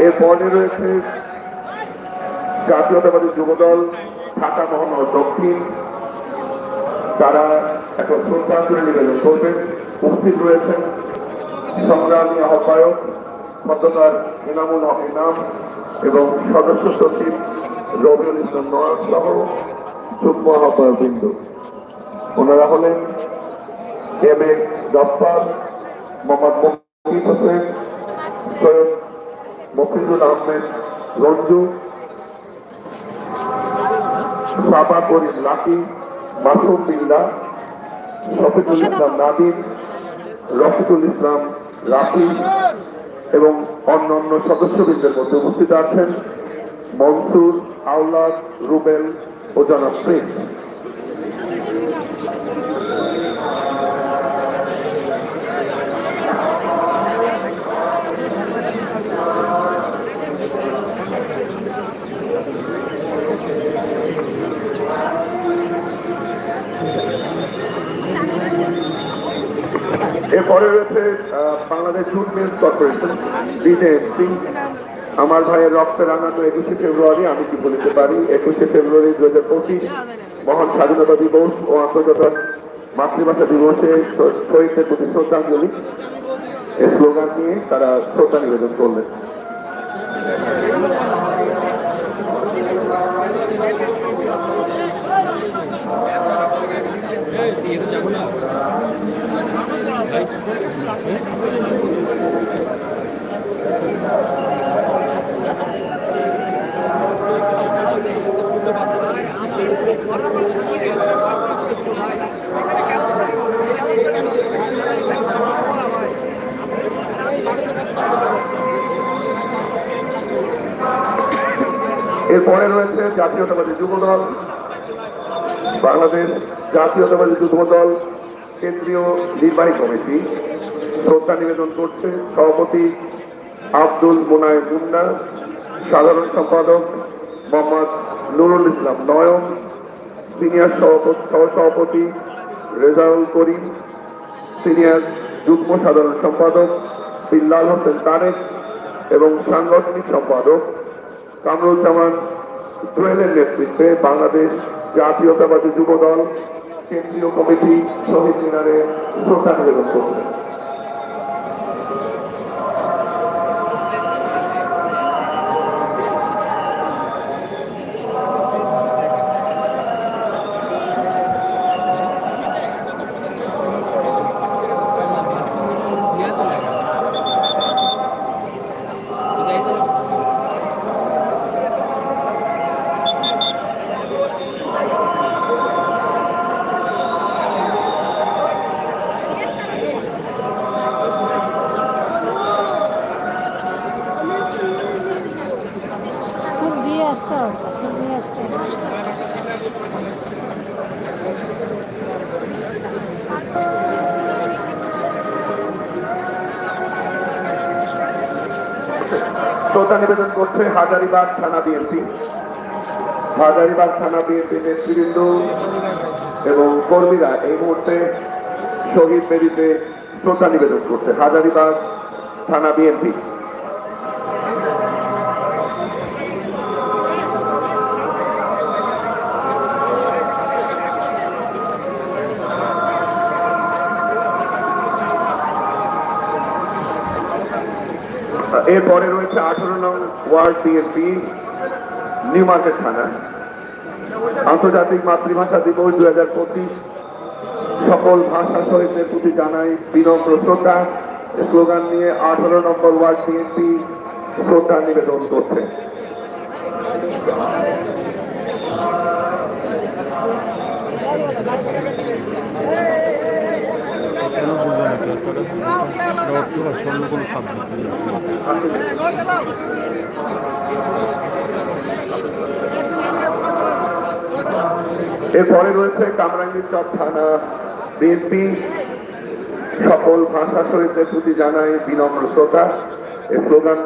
এরপরে রয়েছে জাতীয়তাবাদী যুবদল ঢাকা মহানগর দক্ষিণ, তারা এখন শ্রদ্ধাঞ্জলি নিবেদন করবেন। উপস্থিত রয়েছেন সংগ্রামী আহ্বায়ক খন্দকার ইনামুল হক ইনাম এবং সদস্য সচিব রবিউল ইসলাম নয়ন সহ যুগ্ম আহ্বায়ক বৃন্দ। ওনারা হলেন M A Gaffar, Mohammad Mofiz Hossain, Syed Mofizul Ahmed Ranju, Saba Karim lucky, Masum Billah, Shafiqul Islam Nadim, Rafiqul Islam Rafi এবং অন্যান্য সদস্যবৃন্দের মধ্যে উপস্থিত আছেন মনসুর, আওলাদ, রুবেল ও জনাব প্রিন্স। এরপরে রয়েছে Bangladesh jute mills corporation BJMC. আমার ভাইয়ের রক্তে রাঙানো 21শে ফেব্রুয়ারি, আমি কি বলতে পারি 21শে ফেব্রুয়ারি 2025 মহান স্বাধীনতা দিবস ও আন্তর্জাতিক মাতৃভাষা দিবসে শহীদদের প্রতি শ্রদ্ধাঞ্জলি এই স্লোগান নিয়ে তারা শ্রদ্ধা নিবেদন করলেন। এরপরে রয়েছে জাতীয়তাবাদী যুবদল বাংলাদেশ জাতীয়তাবাদী যুবদল কেন্দ্রীয় নির্বাহী কমিটি শ্রদ্ধা নিবেদন করছে সভাপতি আব্দুল মোনায়েম মুন্না, সাধারণ সম্পাদক মোহাম্মদ নুরুল ইসলাম নয়ন, সিনিয়র সহসভাপতি রেজাউল করিম, সিনিয়র যুগ্ম সাধারণ সম্পাদক বিল্লাল হোসেন তারেক এবং সাংগঠনিক সম্পাদক কামরুজ্জামান জুয়েলের নেতৃত্বে বাংলাদেশ জাতীয়তাবাদী যুবদল কেন্দ্রীয় কমিটি শহীদ মিনারে শ্রদ্ধা নিবেদন করছে। শ্রদ্ধা নিবেদন করছে হাজারীবাগ থানা বিএনপি। হাজারীবাগ থানা বিএনপি নেতৃবৃন্দ এবং কর্মীরা এই মুহূর্তে শহীদ বেদিতে শ্রদ্ধা নিবেদন করছে। হাজারীবাগ থানা বিএনপি। এরপরে রয়েছে 18 নং ওয়ার্ড বিএনপি নিউ মার্কেট থানা। আন্তর্জাতিক মাতৃভাষা দিবস 2025 সকল ভাষা শহীদদের প্রতি জানাই বিনম্র শ্রদ্ধা স্লোগান নিয়ে 18 নম্বর ওয়ার্ড বিএনপি শ্রদ্ধা নিবেদন করছে। এরপরে রয়েছে কামরাঙ্গীরচর থানা বিএনপি সকল ভাষা শহীদদের প্রতি জানাই বিনম্র শ্রদ্ধা স্লোগান